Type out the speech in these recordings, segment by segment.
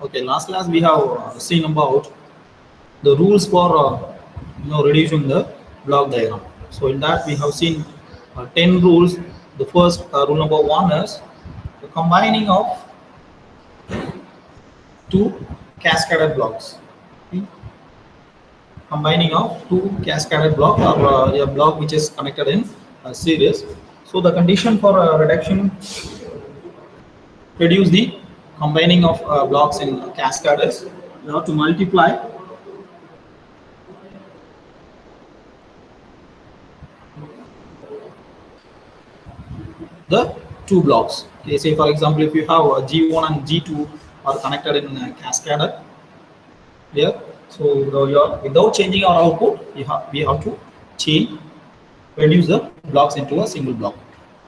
Okay, last class we have seen about the rules for reducing the block diagram. So in that we have seen 10 rules. The first rule number one is the combining of two cascaded blocks. Okay? Combining of two cascaded block or a block which is connected in a series. So the condition for reduction reduce the combining of blocks in cascade is you have to multiply the two blocks. Okay, say for example, if you have G1 and G2 are connected in cascade here, so without changing our output, we have to change reduce the blocks into a single block.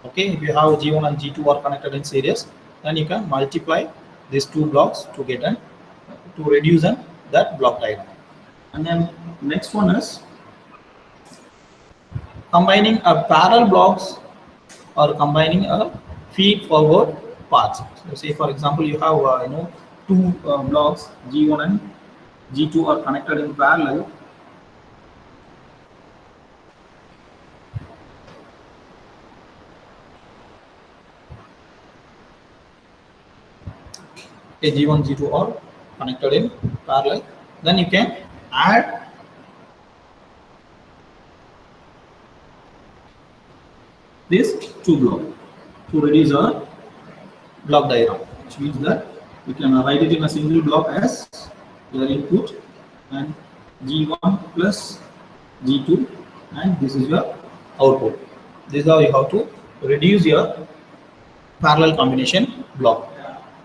Okay, if you have G1 and G2 are connected in series, then you can multiply these two blocks to get an to reduce that block diagram. And then next one is combining a parallel blocks or combining a feed forward paths. So say for example, you have two blocks G1 and G2 are connected in parallel. Okay, G1, G2 are connected in parallel. Then you can add these two blocks to reduce our block diagram, which means that we can write it in a single block as your input and G1 plus G2, and this is your output. This is how you have to reduce your parallel combination block.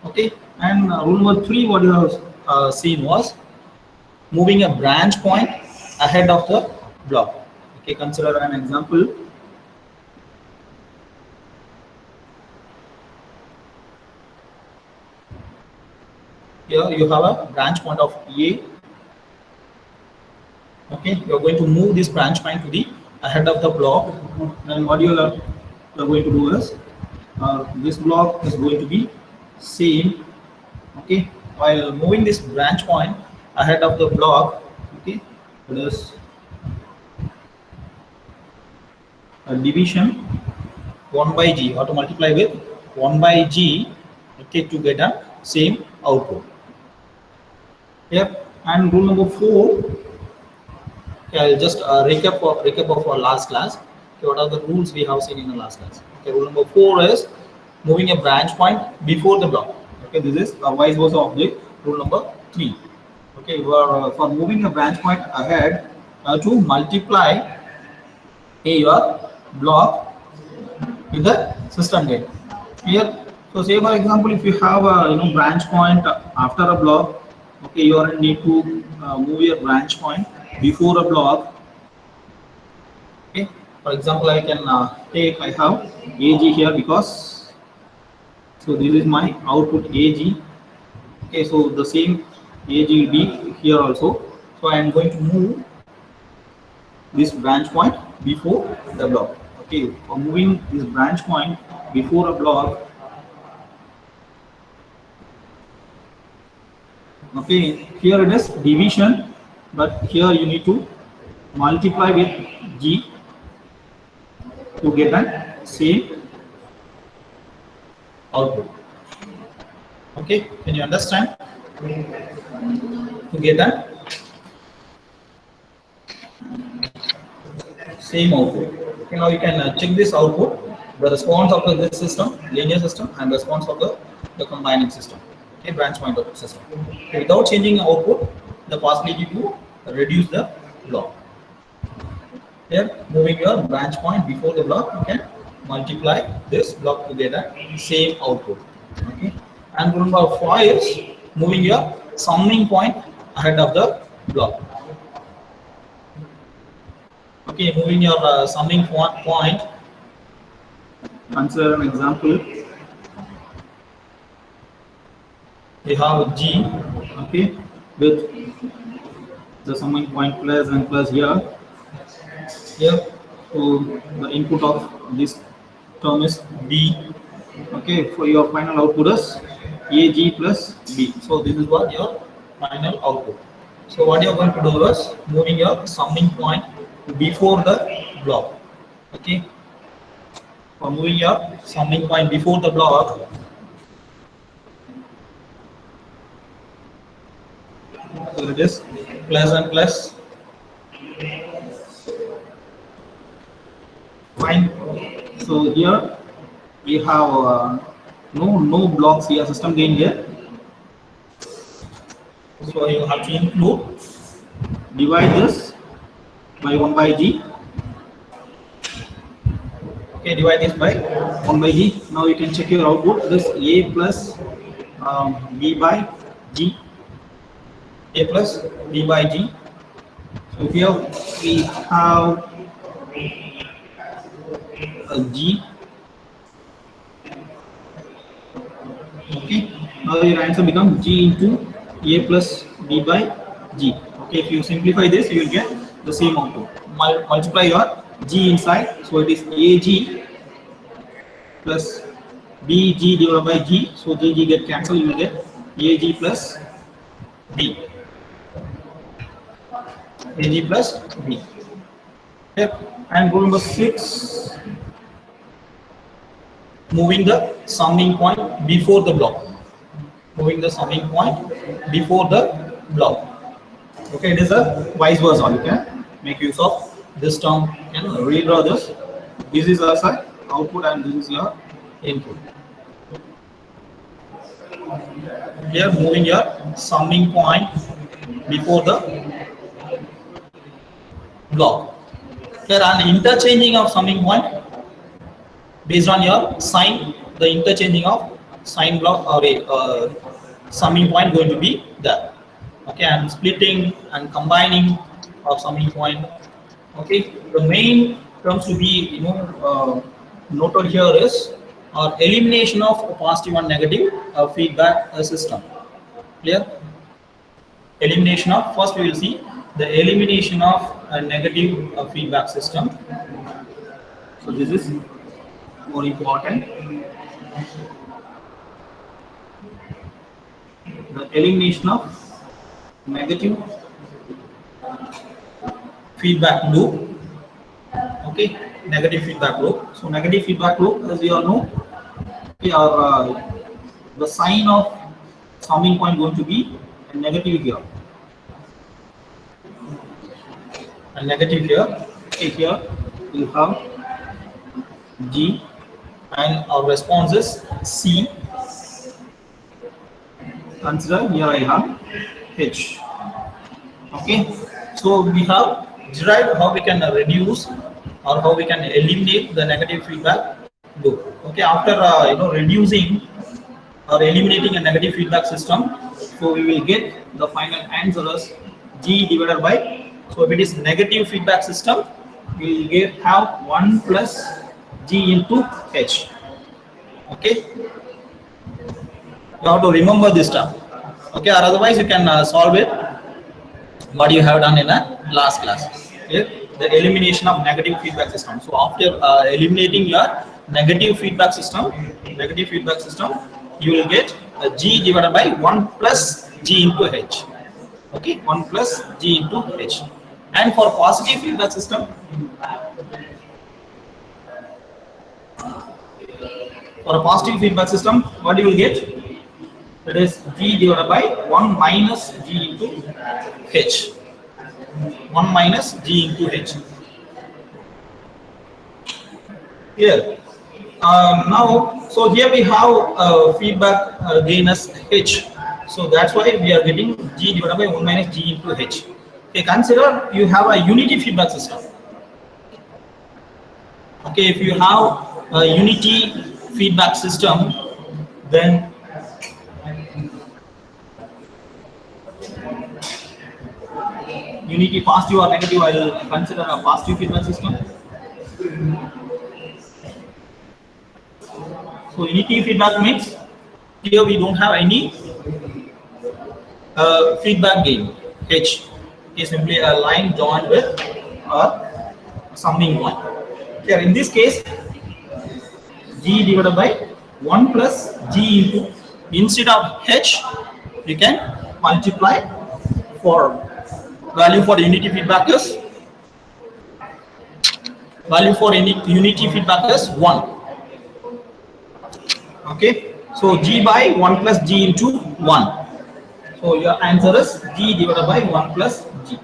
Okay, and rule number 3 what you have seen was moving a branch point ahead of the block. Okay, consider an example. Here you have a branch point of A. Okay, you are going to move this branch point to the ahead of the block, and what you are going to do is this block is going to be same. Okay, while moving this branch point ahead of the block, okay, there's a division 1 by G, or to multiply with 1 by G, okay, to get a same output. Yep, and rule number 4. Okay, I'll just recap of our last class. Okay, what are the rules we have seen in the last class? Okay, rule number 4 is moving a branch point before the block. Okay, this is a vice versa of the rule number 3. Okay, for moving a branch point ahead to multiply your block with the system gate. Here, so say for example, if you have a branch point after a block, okay, you are need to move your branch point before a block. Okay, for example, I can take, I have AG here because so this is my output AG. Okay, so the same AG will be here also. So I am going to move this branch point before the block. Okay, for moving this branch point before a block. Okay, here it is division, but here you need to multiply with G to get the same output. Okay, can you understand? To get the same output. Okay, now you can check this output, the response of this system, linear system, and response of the combining system. Okay, branch point system. Okay, without changing output, the possibility to reduce the block. Here, moving your branch point before the block, you can multiply this block to get the same output. Okay, and rule number 5 is moving your summing point ahead of the block. Okay, moving your summing point. Consider an example. We have G, okay, with the summing point plus and plus here. Here, so the input of this term is B. Okay, for your final output is AG plus B. So this is what your final output. So what you are going to do is moving your summing point before the block. Okay. For moving your summing point before the block, so it is plus and plus. Fine. So here we have no blocks here, system gain here. So you have to include, divide this by 1 by G. Okay, divide this by 1 by G. Now you can check your output. This A plus B by G. A plus B by G. So here we have a G. Okay, now your answer becomes G into A plus B by G. Okay, if you simplify this, you will get the same output. Multiply your G inside, so it is AG plus BG divided by G. So GG get cancelled, you will get AG plus B. AG plus B. Okay. And rule number 6, moving the summing point before the block. Moving the summing point before the block. Okay, it is a vice versa. You can make use of this term. You can redraw this. This is our side output and this is your input. Here, moving your summing point before the block. Here, an interchanging of summing point based on your sign, the interchanging of sign block or a summing point going to be there. Okay, and splitting and combining of summing point. Okay, the main terms to be noted here is elimination of positive and negative feedback system. Clear? Elimination of, first we will see the elimination of a negative feedback system. So this is more important. The elimination of negative feedback loop. Okay, negative feedback loop. So negative feedback loop, as we all know, we are the sign of summing point going to be a negative here. A negative here. Okay, here we have G and our response is C. Consider here I have H. Okay, so we have derived how we can reduce or how we can eliminate the negative feedback loop. Okay, after reducing or eliminating a negative feedback system, so we will get the final answer as G divided by. So if it is negative feedback system, we will have 1 plus G into H. Okay, you have to remember this term. Okay, or otherwise you can solve it what you have done in a last class. Okay? The elimination of negative feedback system. So after eliminating your negative feedback system, you will get a G divided by 1 plus G into H. Okay, 1 plus G into H. And for positive feedback system, what you will get? That is G divided by 1 minus G into H. 1 minus G into H. Here. Now, so here we have feedback gain as H. So that's why we are getting G divided by 1 minus G into H. Okay, consider you have a unity feedback system. Okay, if you have a unity feedback system, then unity positive or negative, I will consider a positive feedback system. So unity feedback means here we don't have any feedback gain H. Is simply a line joined with a summing point. Here in this case, G divided by 1 plus G into Instead of h, you can multiply for value for unity feedback is unity feedback is 1. Okay, so g by 1 plus g into 1. So your answer is g divided by 1 plus g.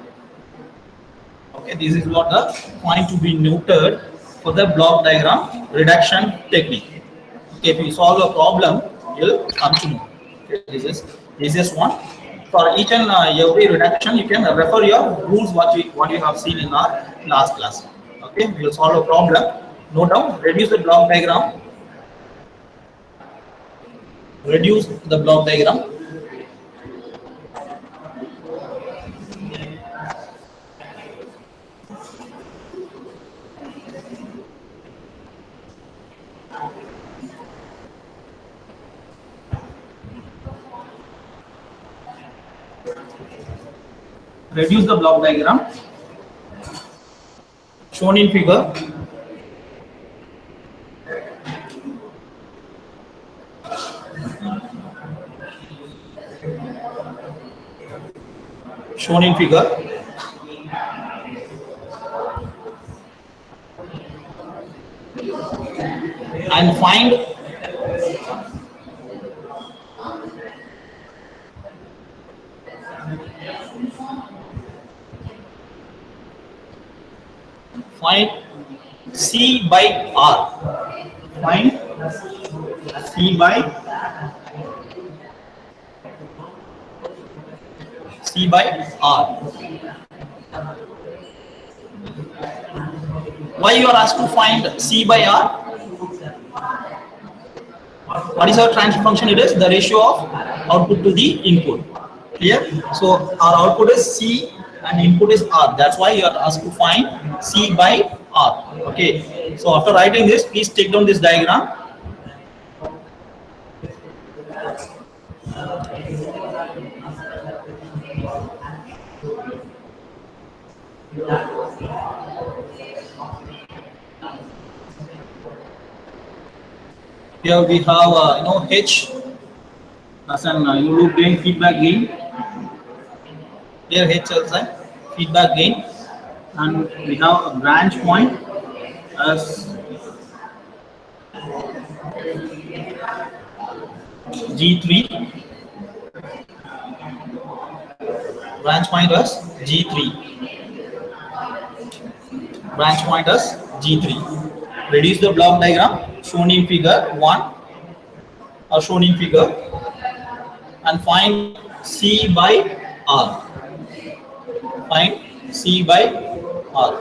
Okay, this is what the point to be noted for the block diagram reduction technique. Okay, if you solve a problem, you'll come to know. Okay, this is one. For each and every reduction, you can refer your rules what you have seen in our last class. Okay, we will solve a problem. Note down, reduce the block diagram. Reduce the block diagram. Reduce the block diagram shown in figure. Shown in figure. And find C by R. Find C by R. Why you are asked to find C by R? What is our transfer function? It is the ratio of output to the input. Clear? So our output is C and input is R. That's why you are asked to find C by R. Okay. So after writing this, please take down this diagram. Here we have H as an loop gain, feedback gain. Here H as a feedback gain, and we have a branch point as G3. Branch point as G3. Branch point as G3. Reduce the block diagram shown in figure 1 or shown in figure and find C by R. Find C by R.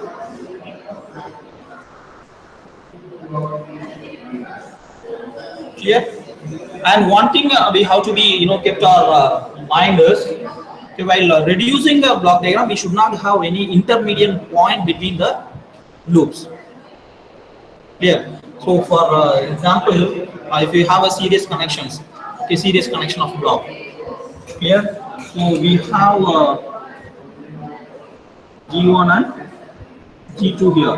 Clear? And one thing we have to be kept our mind is, okay, while reducing the block diagram, we should not have any intermediate point between the loops. Clear? So for example, if you have a series connections, okay, series connection of block. Clear? So we have G1 and G2 here.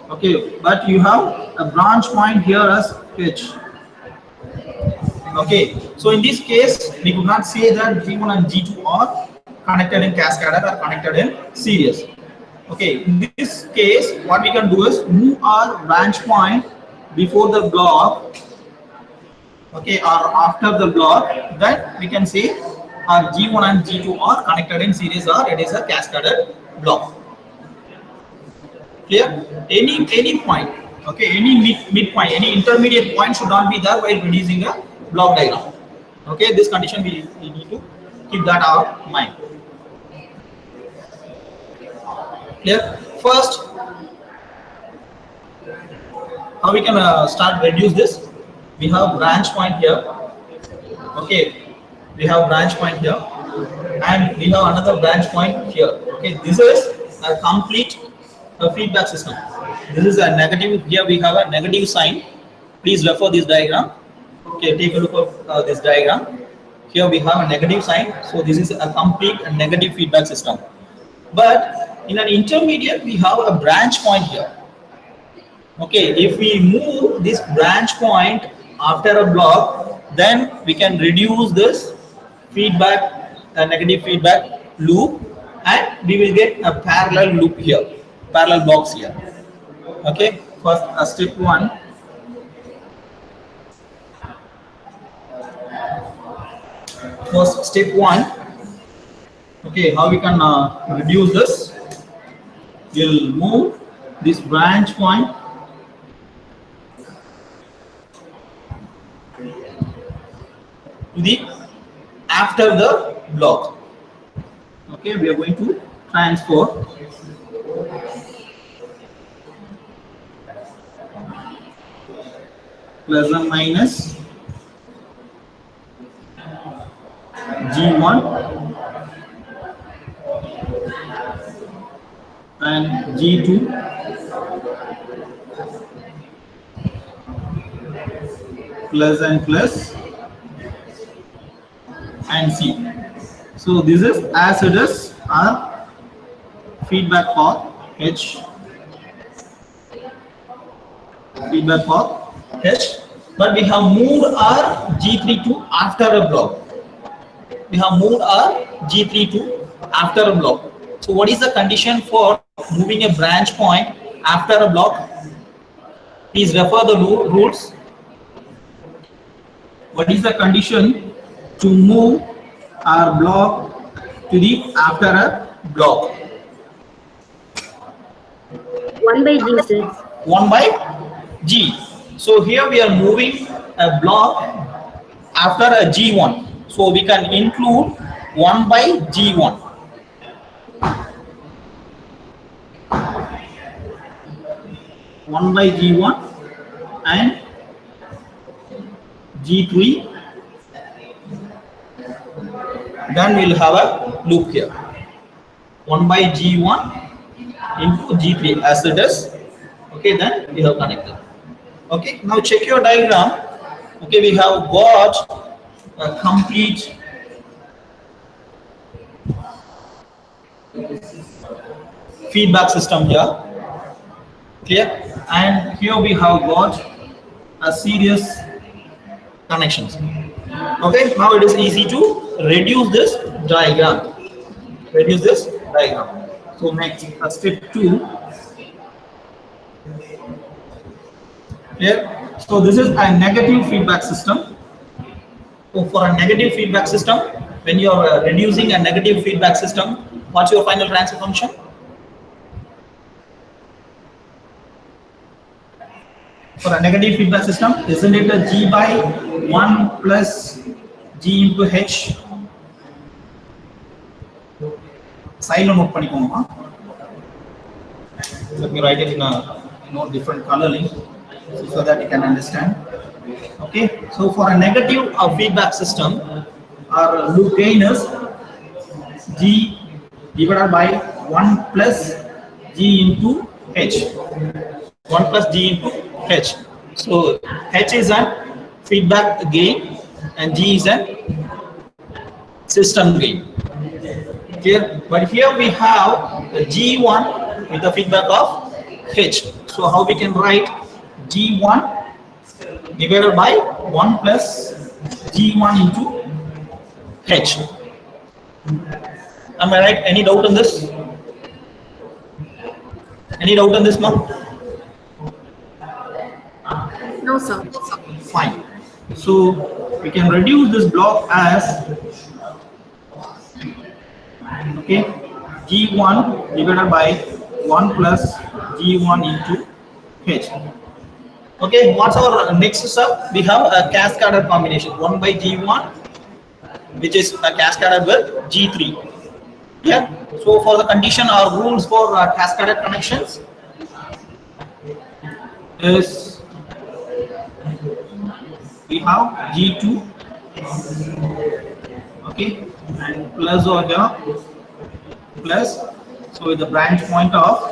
Okay, but you have a branch point here as H. Okay, so in this case, we could not say that G1 and G2 are connected in cascaded or connected in series. Okay, in this case, what we can do is move our branch point before the block, okay, or after the block. Then we can say our G1 and G2 are connected in series or it is a cascaded block. Clear? Any point, okay, any midpoint, any intermediate point should not be there while reducing a block diagram. Okay, this condition we need to keep that our mind. Clear? First, how we can start reduce this? We have branch point here. Okay, we have branch point here, and we have another branch point here. Okay, this is a complete feedback system. This is a negative. Here we have a negative sign. Please refer this diagram. Okay, take a look at this diagram. Here we have a negative sign. So this is a complete negative feedback system. But in an intermediate, we have a branch point here. Okay, if we move this branch point after a block, then we can reduce this feedback, negative feedback loop, and we will get a parallel loop here, parallel blocks here. Okay, first step one. First step one. Okay, how we can reduce this? We'll move this branch point to the after the block. Okay, we are going to transfer plus and minus G1 and G2 plus and plus and C. So this is as it is our feedback path H, feedback path H, but we have moved our G3 to after a block. We have moved our G3 to after a block. So what is the condition for moving a branch point after a block? Please refer the rules. What is the condition to move our block to the after a block? 1 by G, sir. 1 by G. So here we are moving a block after a G1. So we can include 1 by G1. One by G1 and G3. Then we'll have a loop here. 1 by G1 into G3 as it is. Okay, then we have connected. Okay, now check your diagram. Okay, we have got a complete feedback system here. Clear? And here we have got a series connections. Okay, now it is easy to reduce this diagram. Reduce this diagram. So next, step 2. Clear? So this is a negative feedback system. So for a negative feedback system, when you are reducing a negative feedback system, what's your final transfer function? For a negative feedback system, isn't it a G by 1 plus G into H? Silo note panikonga. Let me write it in a different coloring so that you can understand. Okay, so for a negative feedback system, our loop gain is G divided by 1 plus G into H. 1 plus G into H. So H is a feedback gain and G is a system gain. Clear? But here we have the G1 with the feedback of H. So how we can write G1 divided by 1 plus G1 into H. Am I right? Any doubt on this? Any doubt on this, ma'am? No, sir. Fine. So we can reduce this block as okay G1 divided by 1 plus G1 into H. Okay, what's our next step? We have a cascaded combination 1 by G1, which is a cascaded with G3. Yeah. So for the condition or rules for cascaded connections is we have G2, okay, and plus over here plus. So with the branch point of,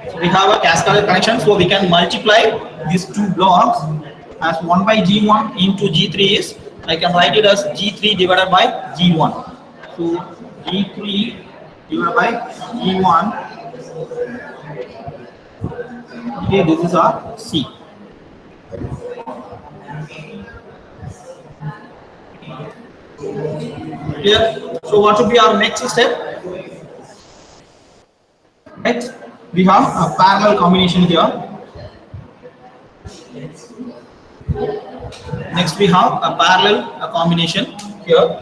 so we have a cascaded connection, so we can multiply these two blocks as 1 by G1 into G3 is, I can write it as G3 divided by G1. So G3 divided by G1. Okay, this is our C. Clear? So what would be our next step? Next, we have a parallel combination here. Next, we have a parallel combination here.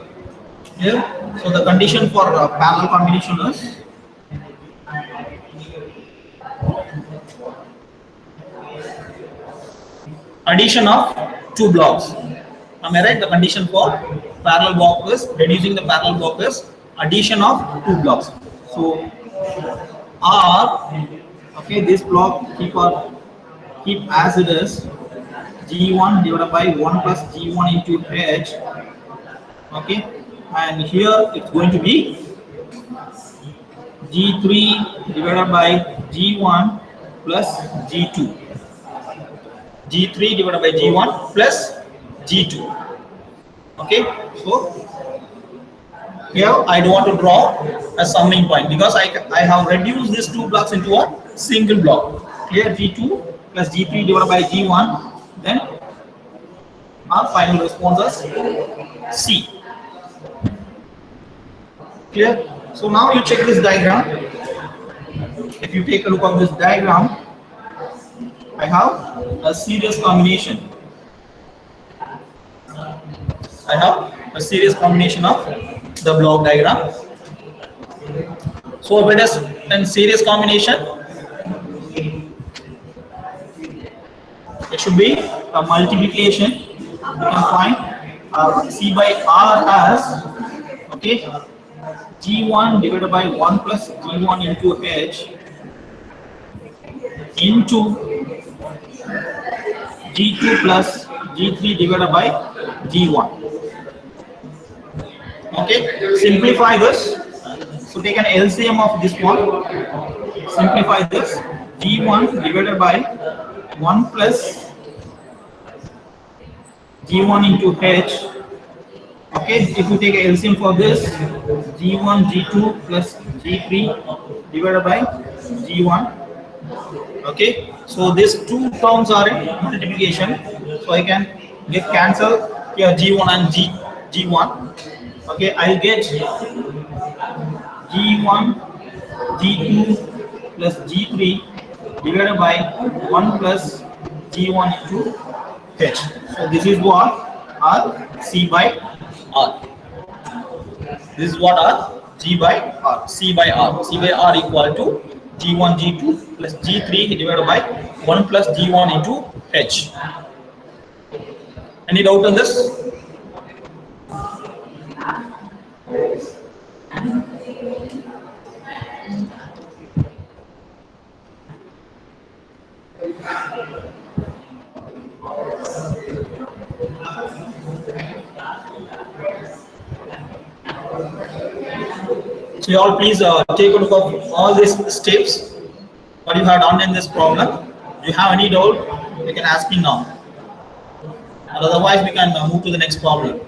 Here, so the condition for parallel combination is addition of two blocks. Am I right? The condition for parallel block is reducing the parallel block is addition of two blocks. So R, okay, this block keep as it is, G1 divided by 1 plus G1 into H, okay, and here it's going to be G3 divided by G1 plus G2, G3 divided by G1 plus G2, okay. So here I don't want to draw a summing point because I have reduced these two blocks into a single block. Here G2 plus G3 divided by G1, then our final response is C. Clear? So now you check this diagram. If you take a look at this diagram, I have a series combination. I have a series combination of the block diagram. So if it is in series combination, it should be a multiplication. You can find C by R as, okay, G1 divided by 1 plus G1 into H into G2 plus G3 divided by G1. Okay, simplify this. So take an LCM of this one. Simplify this. G1 divided by 1 plus G1 into H. Okay, if you take a LCM for this, G1, G2 plus G3 divided by G1. Okay, so these two terms are in multiplication. So I can get cancel here G1 and G1. Okay, I'll get G1, G2 plus G3 divided by 1 plus G1 into H. So this is what are C by R. This is what are G by R. C by R. C by R equal to G1, G2 plus G3 divided by 1 plus G1 into H. Any doubt on this? So you all please take a look of all these steps, what you have done in this problem. If you have any doubt, you can ask me now. And otherwise, we can move to the next problem.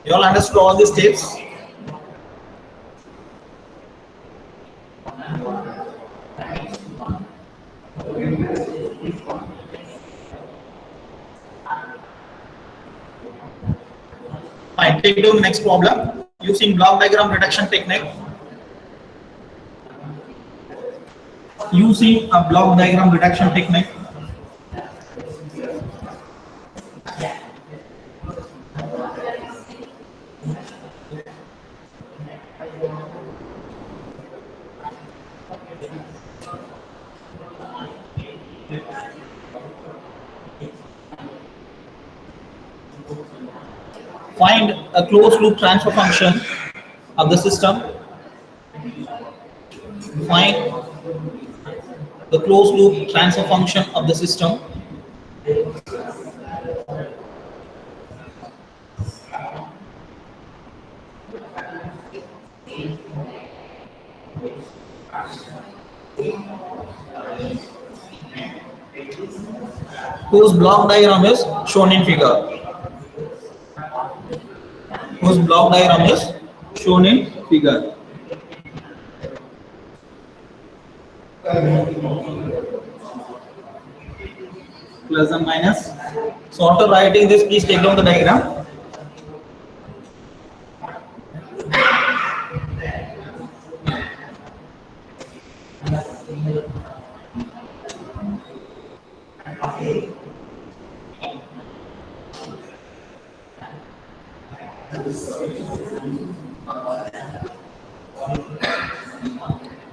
You all understood all these steps? Fine, take down the next problem using block diagram reduction technique. Using a block diagram reduction technique, find a closed loop transfer function of the system. Find the closed loop transfer function of the system. Whose block diagram is shown in figure. Whose block diagram is shown in figure. plus and minus. So after writing this, please take down the diagram.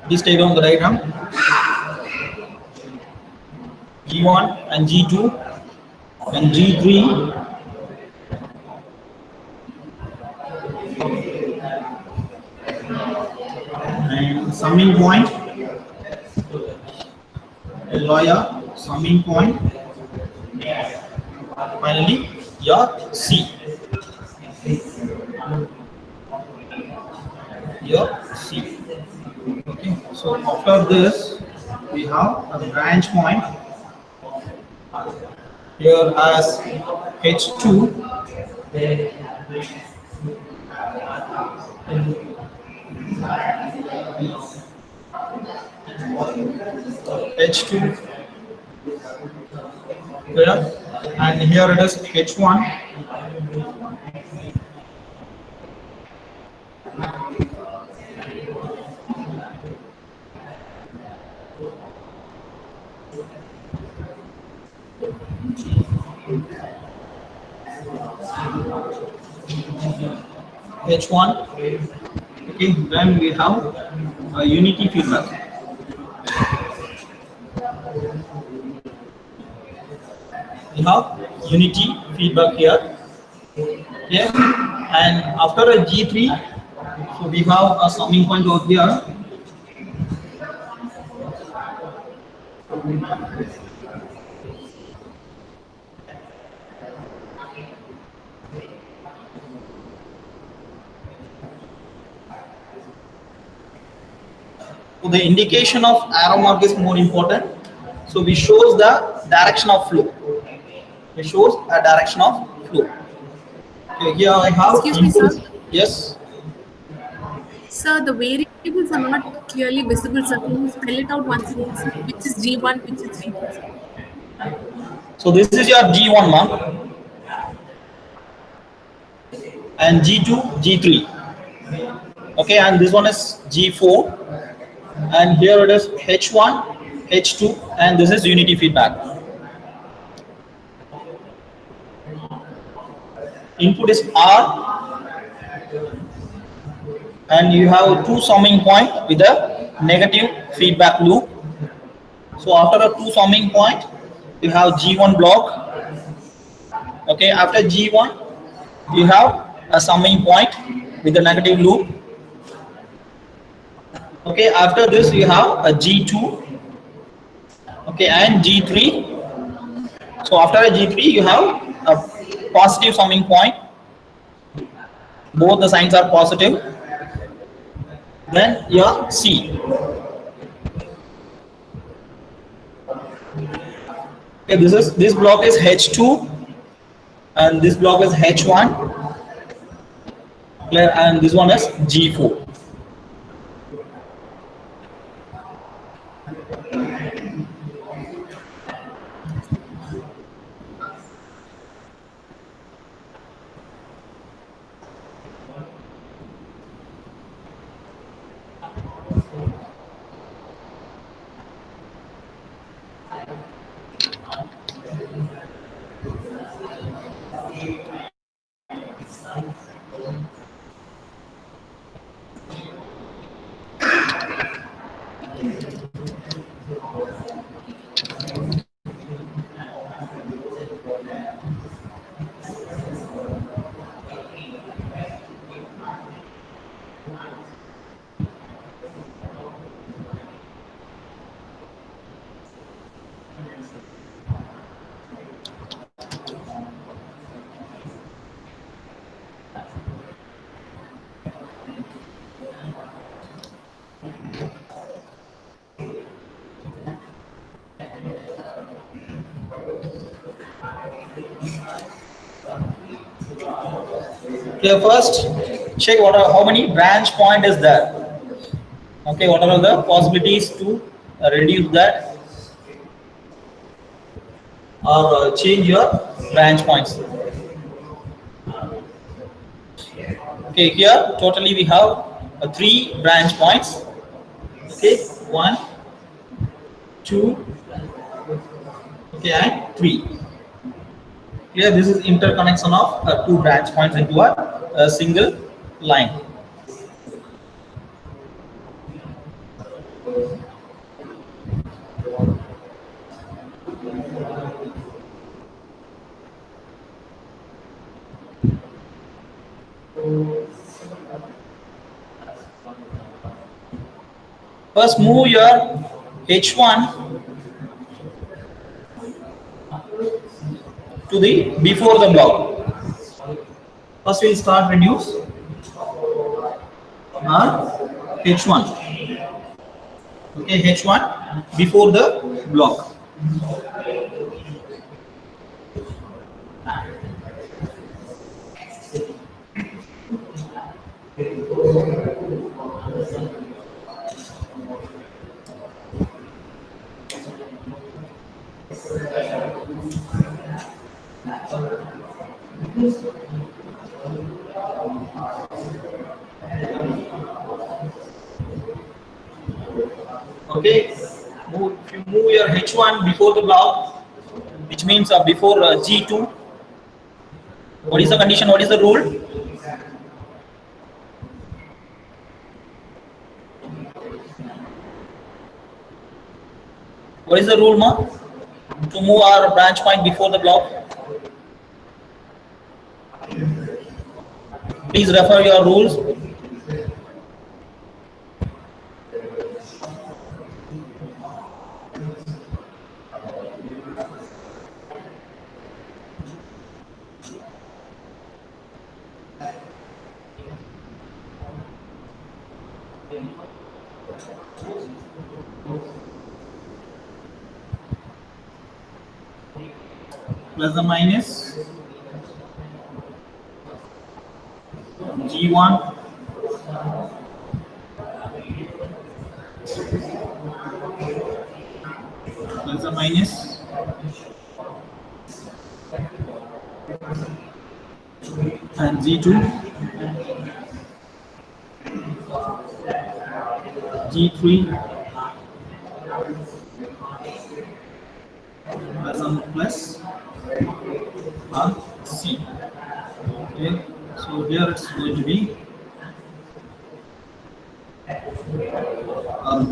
Please take down the diagram. G1 and G2 and G3 and summing point, lawyer summing point, finally your C. Your C. Okay, so after this we have a branch point here as H2 H2 here, and here it is H1 H1. Okay, then we have a unity feedback. We have unity feedback here. Yeah, and after a G3, so we have a summing point over here. So the indication of arrow mark is more important. So we shows the direction of flow. It shows a direction of flow. Okay, here I have. Excuse me, sir. Yes. Sir, the variables are not clearly visible, sir. Can you spell it out once again, sir? Which is G1, which is G2? So this is your G1 mark and G2, G3. Okay, and this one is G4, and here it is H1, H2, and this is unity feedback. Input is R, and you have two summing point with a negative feedback loop. So after a two summing point, you have G1 block. Okay, after G1, you have a summing point with a negative loop. Okay, after this you have a G2. Okay, and G3. So after a G3, you have a positive summing point. Both the signs are positive. Then your C. Okay, this block is H2, and this block is H1. Clear? And this one is G4. Okay, first check how many branch point is there. Okay, what are the possibilities to reduce that or change your branch points. Okay, here totally we have 3 branch points. Okay, 1, 2, okay, and 3. Here this is interconnection of 2 branch points into a single line. First move your H1 to the before the block. First we'll start reduce H1. Okay, H1 before the block. Okay, if you move your H1 before the block, which means before G2, what is the condition? What is the rule? What is the rule, ma? To move our branch point before the block? Please refer your rules. Plus or minus G1 plus or minus and G2 G3 plus C. Okay, so here it's going to be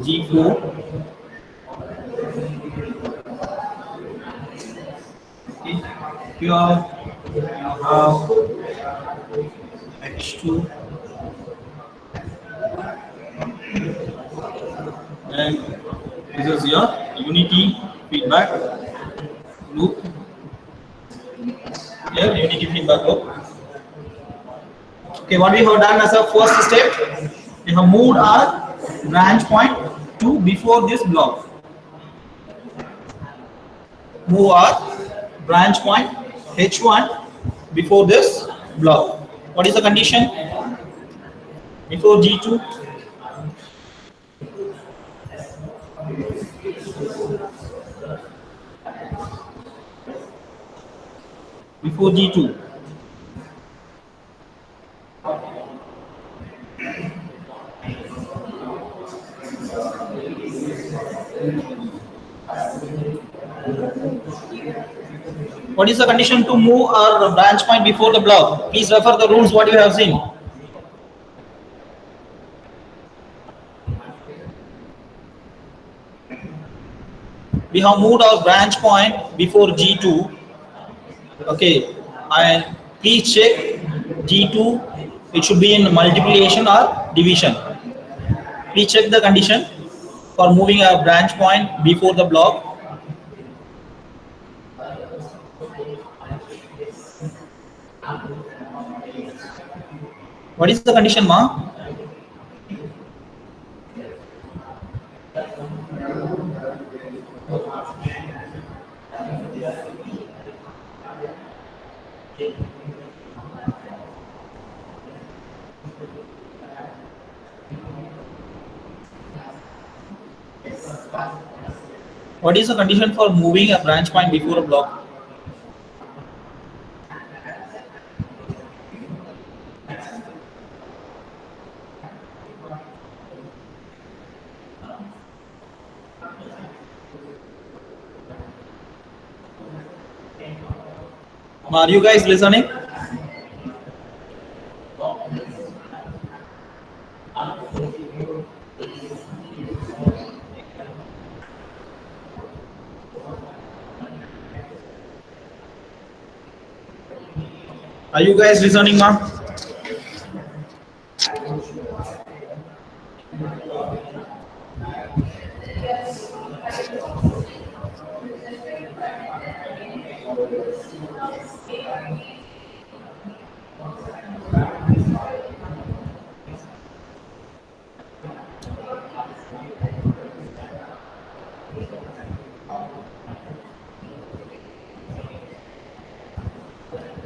G4 okay, here you have H2 and this is your unity feedback loop. Here unity feedback loop. Okay, what we have done as a first step, we have moved our branch point to before this block. Move our branch point H1 before this block. What is the condition? Before G2. Before G2. What is the condition to move our branch point before the block? Please refer the rules what you have seen. We have moved our branch point before G2. Okay, and please check G2, it should be in multiplication or division. Please check the condition for moving a branch point before the block. What is the condition, ma? What is the condition for moving a branch point before a block? Are you guys listening? Are you guys listening now?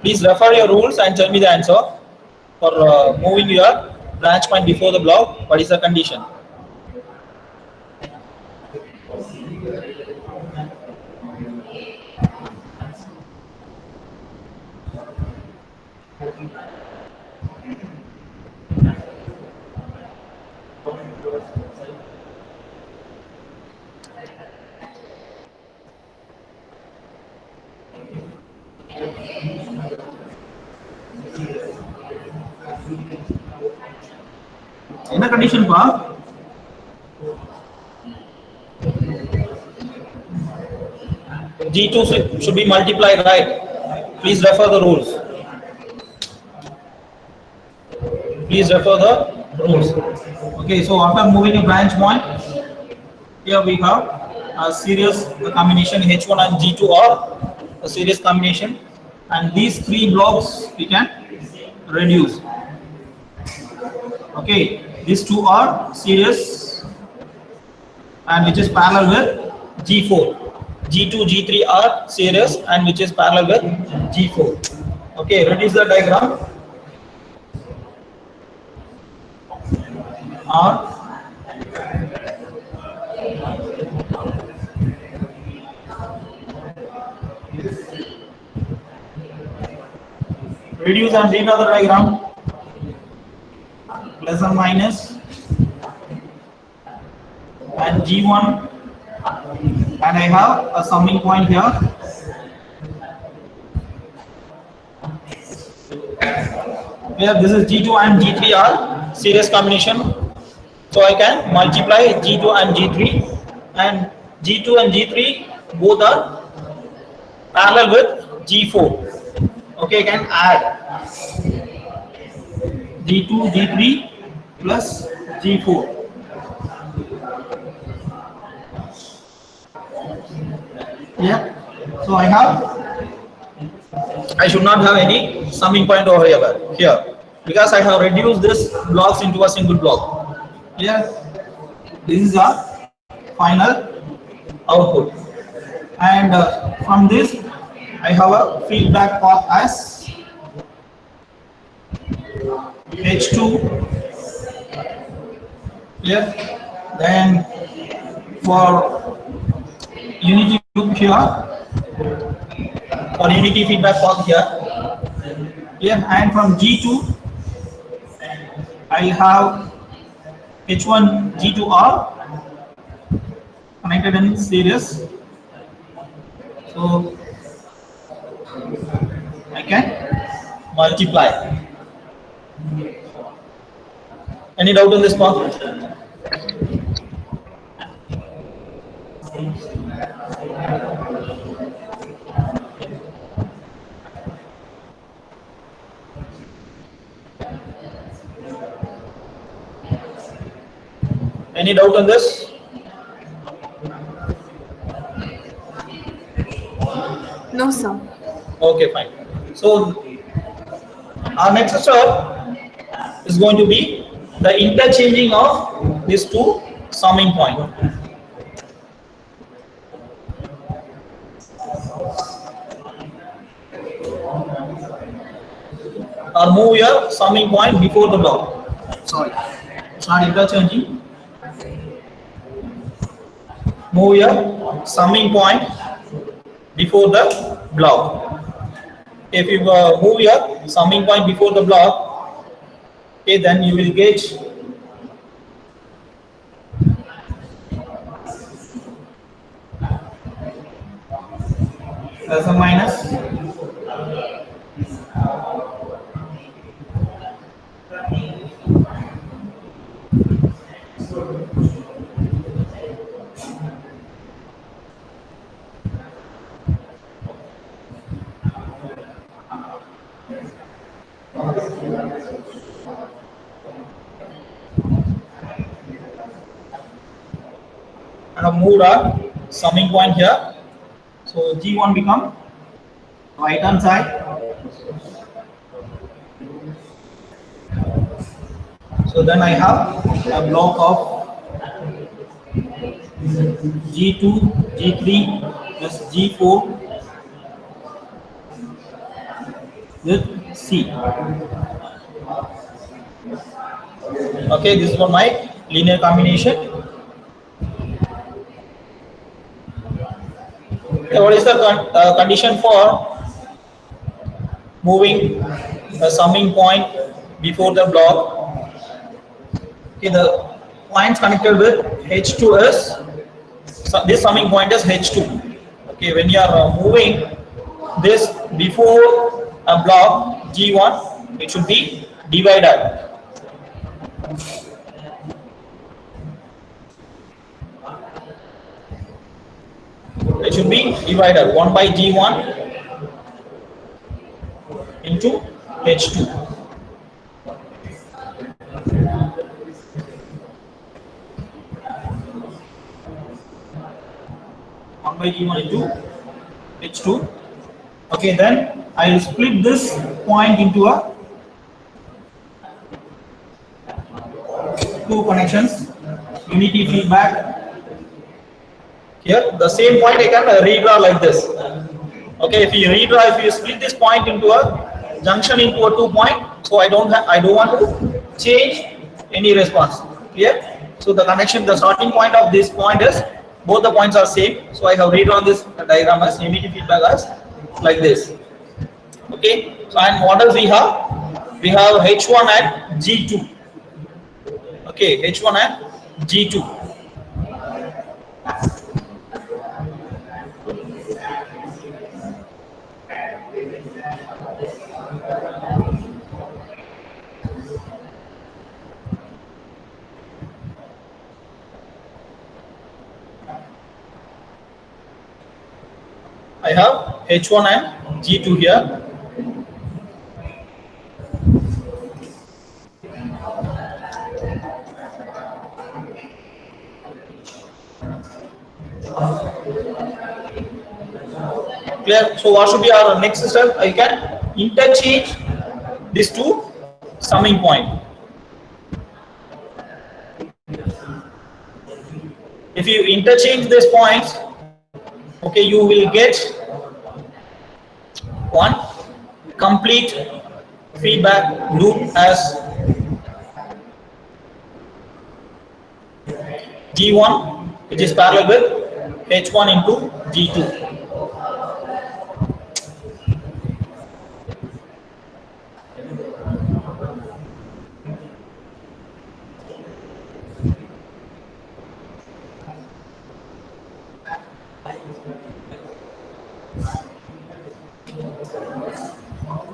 Please refer your rules and tell me the answer for moving your branch point before the block. What is the condition? In a condition for G2 should be multiplied, right? Please refer the rules. Please refer the rules. Okay, so after moving a branch point, here we have a series combination H1 and G2 or a series combination, and these three blocks we can reduce. Okay, these two are series and which is parallel with G4. G2, G3 are series and which is parallel with G4. Okay, reduce the diagram. R reduce and read the diagram. Plus or minus and G1, and I have a summing point here. Here this is G2 and G3 are series combination, so I can multiply G2 and G3, and G2 and G3 both are parallel with G4. Okay, I can add G2, G3 plus G4. Yeah, so I should not have any summing point over here because I have reduced this blocks into a single block. Yeah, this is our final output, and from this I have a feedback path as H2. Yeah, then for unity loop here, or unity feedback path here. Yeah, and from G2 I have H1 G2R connected in series, so I can multiply. Any doubt on this part? Any doubt on this? No, sir. Okay, fine. So our next step is going to be the interchanging of these two summing points. Or move your summing point before the block. Sorry, it's not interchanging. move your summing point before the block. If you move your summing point before the block, okay, then you will get plus or minus and a moved our summing point here. So G1 become right hand side. So then I have a block of G2, G3 plus G4 with C. Okay, this is for my linear combination. Okay, what is the condition for moving the summing point before the block? Okay, the points connected with H2 is, so this summing point is H2. Okay, when you are moving this before a block G1, it should be divided. It should be divided 1 by G1 into H2. By G1 into H2. Okay, then I will split this point into a two connections, unity feedback. Here, the same point I can redraw like this. Okay, if you redraw, if you split this point into a junction into a 2 point, so I don't want to change any response. Clear? So the connection, the starting point of this point is both the points are same. So I have redrawn this diagram as unity feedback as like this. Okay. So and what else we have? We have H1 and G2. Okay, H1 and G2. I have H1 and G2 here. Clear? So what should be our next step? I can interchange these two summing point. If you interchange these points, okay, you will get one complete feedback loop as G1, which is parallel with H1 into G2.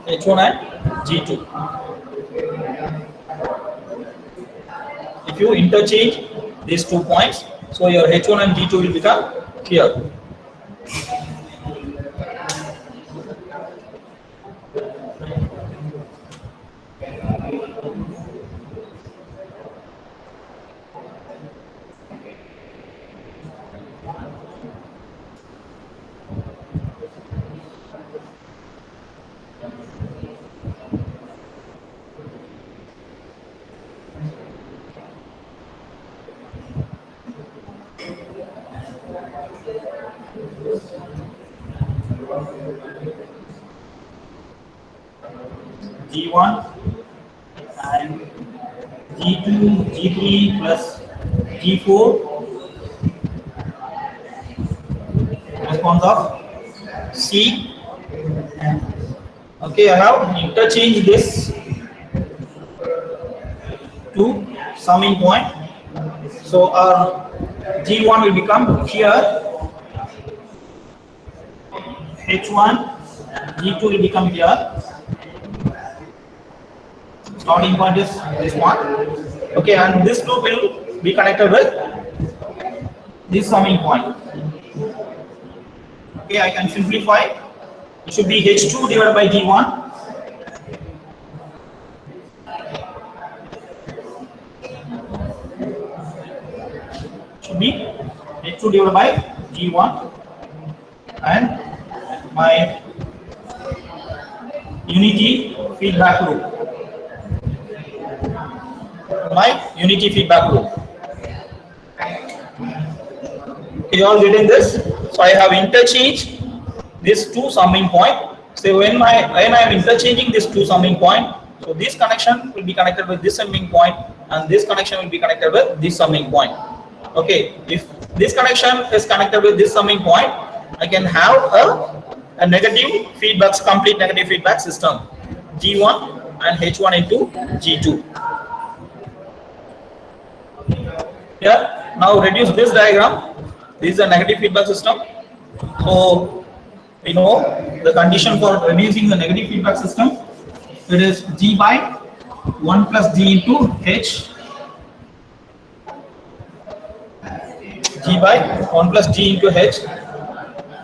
H1 and G2. If you interchange these 2 points, so your H1 and G2 will become here. G1 and G2, G3 plus G4 terms of C. Okay, I have interchanged this to summing point. So our G1 will become here H1, G2 will become here. Starting point is this one. Okay, and this loop will be connected with this summing point. Okay, I can simplify. It should be H2 divided by G1. Should be H2 divided by G1, and my unity feedback loop. My unity feedback loop. Okay, you all getting this? So I have interchanged this two summing point. So when I am interchanging this two summing point, so this connection will be connected with this summing point, and this connection will be connected with this summing point. Okay, if this connection is connected with this summing point, I can have a negative feedbacks, complete negative feedback system, G1 and H1 into G2. Here, now reduce this diagram. This is a negative feedback system. So we know the condition for reducing the negative feedback system. It is G by 1 plus G into H. G by 1 plus G into H.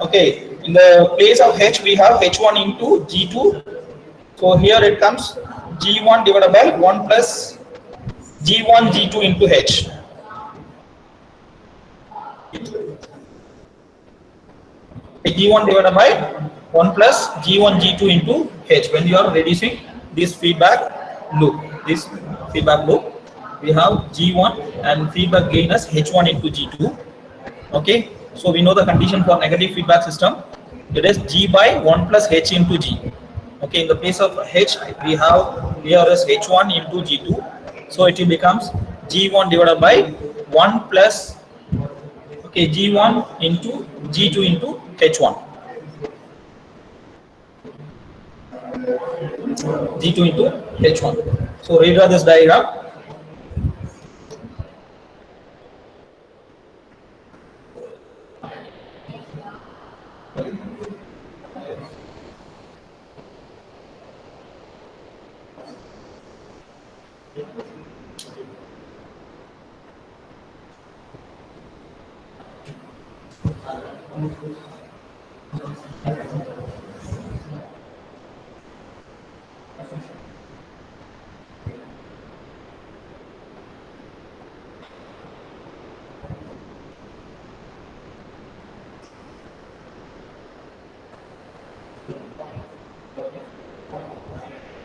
Okay, in the place of H we have H1 into G2. So here it comes G1 divided by 1 plus G1 G2 into H. G1 divided by 1 plus G1 G2 into H. When you are reducing this feedback loop, we have G1 and feedback gain as H1 into G2. Okay, so we know the condition for negative feedback system. It is G by 1 plus H into G. Okay, in the place of H we have here is H1 into G2. So it becomes G1 divided by 1 plus G1 into G2 into H1. G2 into H1. So redraw this diagram.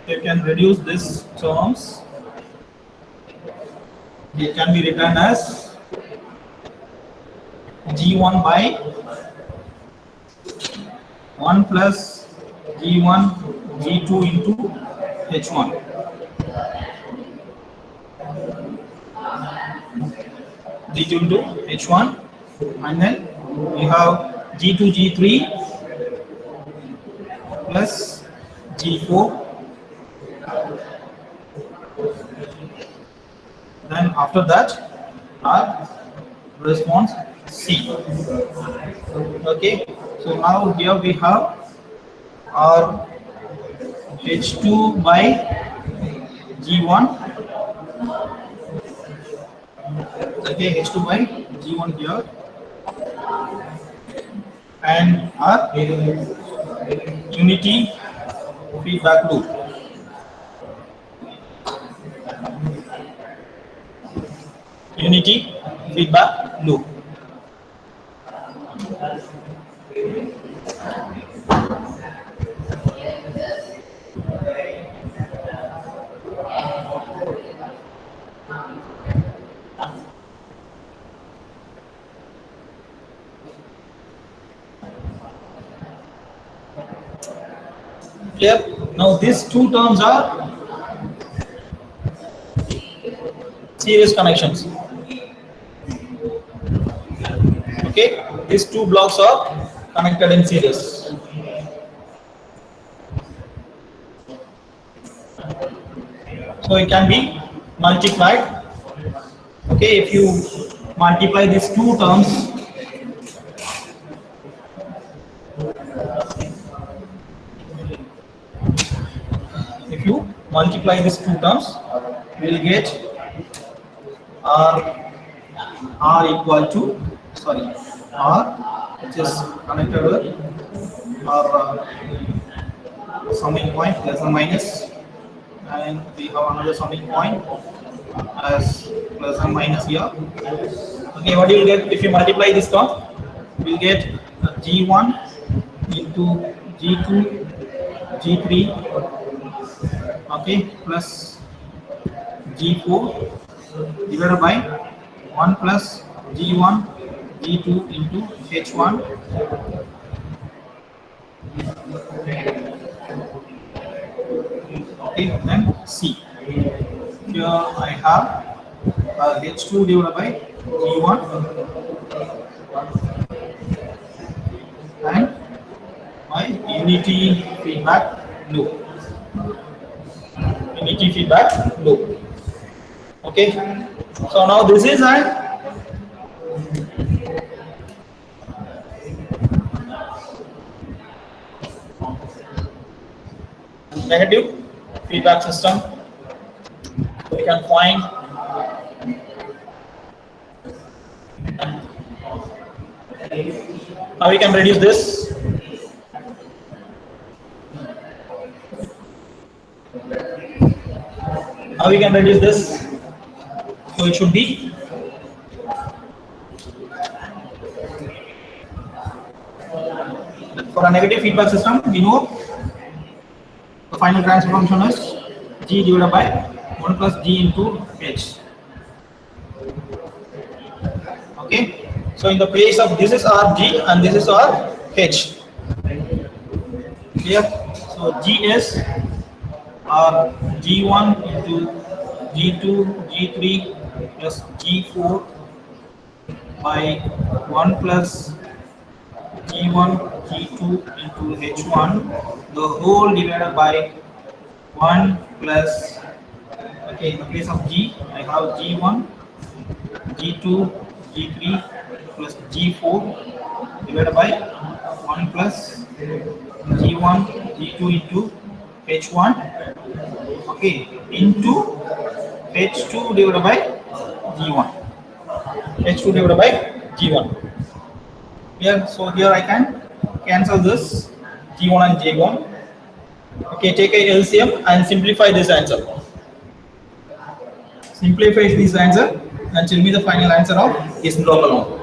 You can reduce these terms. It can be written as G1 by 1 plus G1 G2 into H1. G2 into H1, and then we have G2 G3 plus G4. Then after that our response C. Okay, so now here we have our H2 by G1. Okay, H2 by G1 here, and our unity feedback loop. Unity feedback loop. Clear? Now these two terms are series connections. Okay, these two blocks are connected in series. So it can be multiplied. Okay, if you multiply these two terms, if you multiply these two terms, you will get R equal to, sorry, R, which is connected with our summing point plus or minus, and we have another summing point as plus or minus here. Okay, what you will get if you multiply this term? You will get G1 into G2 G3, okay, plus G4 divided by 1 plus G1 G2 into H1, okay, then C. Here I have H2 divided by G1 and my unity feedback loop. Unity feedback loop. Okay. So now this is a negative feedback system. We can find how we can reduce this. How we can reduce this? So it should be for a negative feedback system. We know the final transfer function is G divided by 1 plus G into H. Okay. So in the place of this is our G and this is our H. Clear? So G is our G1 into G2 G3 plus G4 by 1 plus G1 G2 into H1, the whole divided by 1 plus, okay, in the place of G I have G1 G2 G3 plus G4 divided by 1 plus G1 G2 into H1, okay, into H2 divided by G1. H2 divided by G1. Here, so here I can cancel this G1 and J1. Okay, take a LCM and simplify this answer. Simplify this answer and tell me the final answer of this block alone.